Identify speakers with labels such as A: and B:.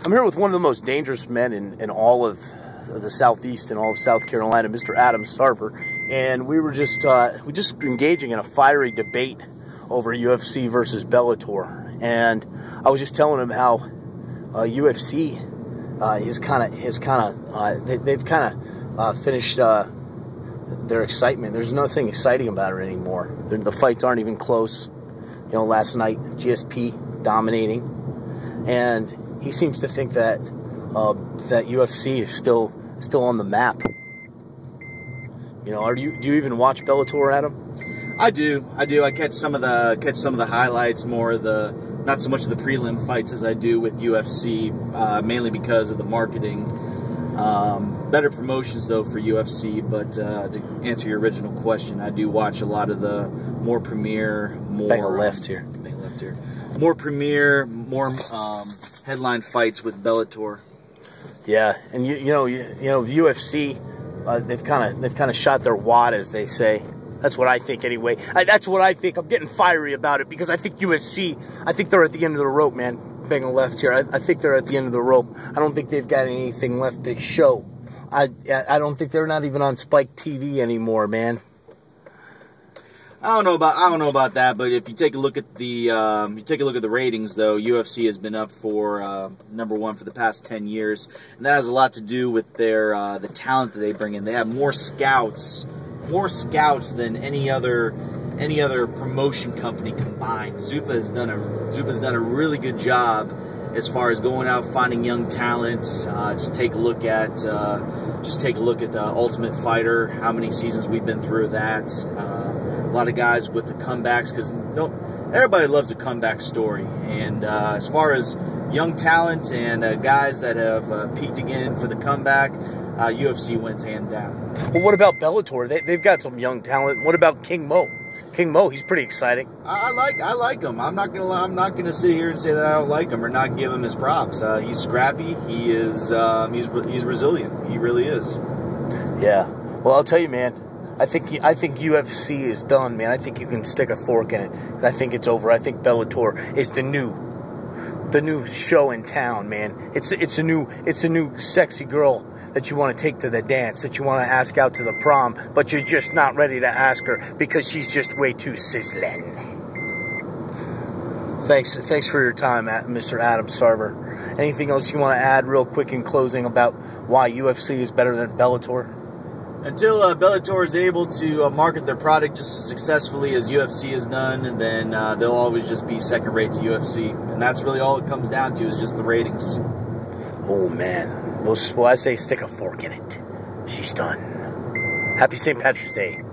A: I'm here with one of the most dangerous men in all of the Southeast and all of South Carolina, Mr. Adam Sarver, and we were just engaging in a fiery debate over UFC versus Bellator, and I was just telling him how UFC they've kind of finished their excitement. There's nothing exciting about it anymore. The fights aren't even close. You know, last night GSP dominating, and he seems to think that that UFC is still on the map. You know, do you even watch Bellator, Adam?
B: I do. I catch some of the highlights, more of the, not so much of the prelim fights as I do with UFC, mainly because of the marketing. Better promotions though for UFC, but to answer your original question, I do watch a lot of the more premier, more premier, more headline fights with Bellator.
A: Yeah, and you know UFC, they've kind of shot their wad, as they say. That's what I think anyway. That's what I think. I'm getting fiery about it because I think UFC, I think they're at the end of the rope, man. Bang left here. I think they're at the end of the rope. I don't think they've got anything left to show. I don't think they're not even on Spike TV anymore, man.
B: I don't know about that, but if you take a look at the ratings, though, UFC has been up for #1 for the past 10 years, and that has a lot to do with their the talent that they bring in. They have more scouts than any other promotion company combined. Zuffa has done a really good job as far as going out finding young talent. Just take a look at the Ultimate Fighter. How many seasons we've been through that. A lot of guys with the comebacks, because everybody loves a comeback story. And as far as young talent and guys that have peaked again for the comeback, UFC wins hand down.
A: Well, what about Bellator? They've got some young talent. What about King Mo? King Mo, he's pretty exciting. I
B: like him. I'm not gonna sit here and say that I don't like him or not give him his props. He's scrappy. He is. He's resilient. He really is.
A: Yeah. Well, I'll tell you, man. I think UFC is done, man. I think you can stick a fork in it. I think it's over. I think Bellator is the new show in town, man. It's a new sexy girl that you want to take to the dance, that you want to ask out to the prom, but you're just not ready to ask her because she's just way too sizzling. Thanks for your time, Mr. Adam Sarver. Anything else you want to add real quick in closing about why UFC is better than Bellator?
B: Until Bellator is able to market their product just as successfully as UFC has done, and then they'll always just be second rate to UFC. And that's really all it comes down to, is just the ratings.
A: Oh, man. Well, I say stick a fork in it. She's done. Happy St. Patrick's Day.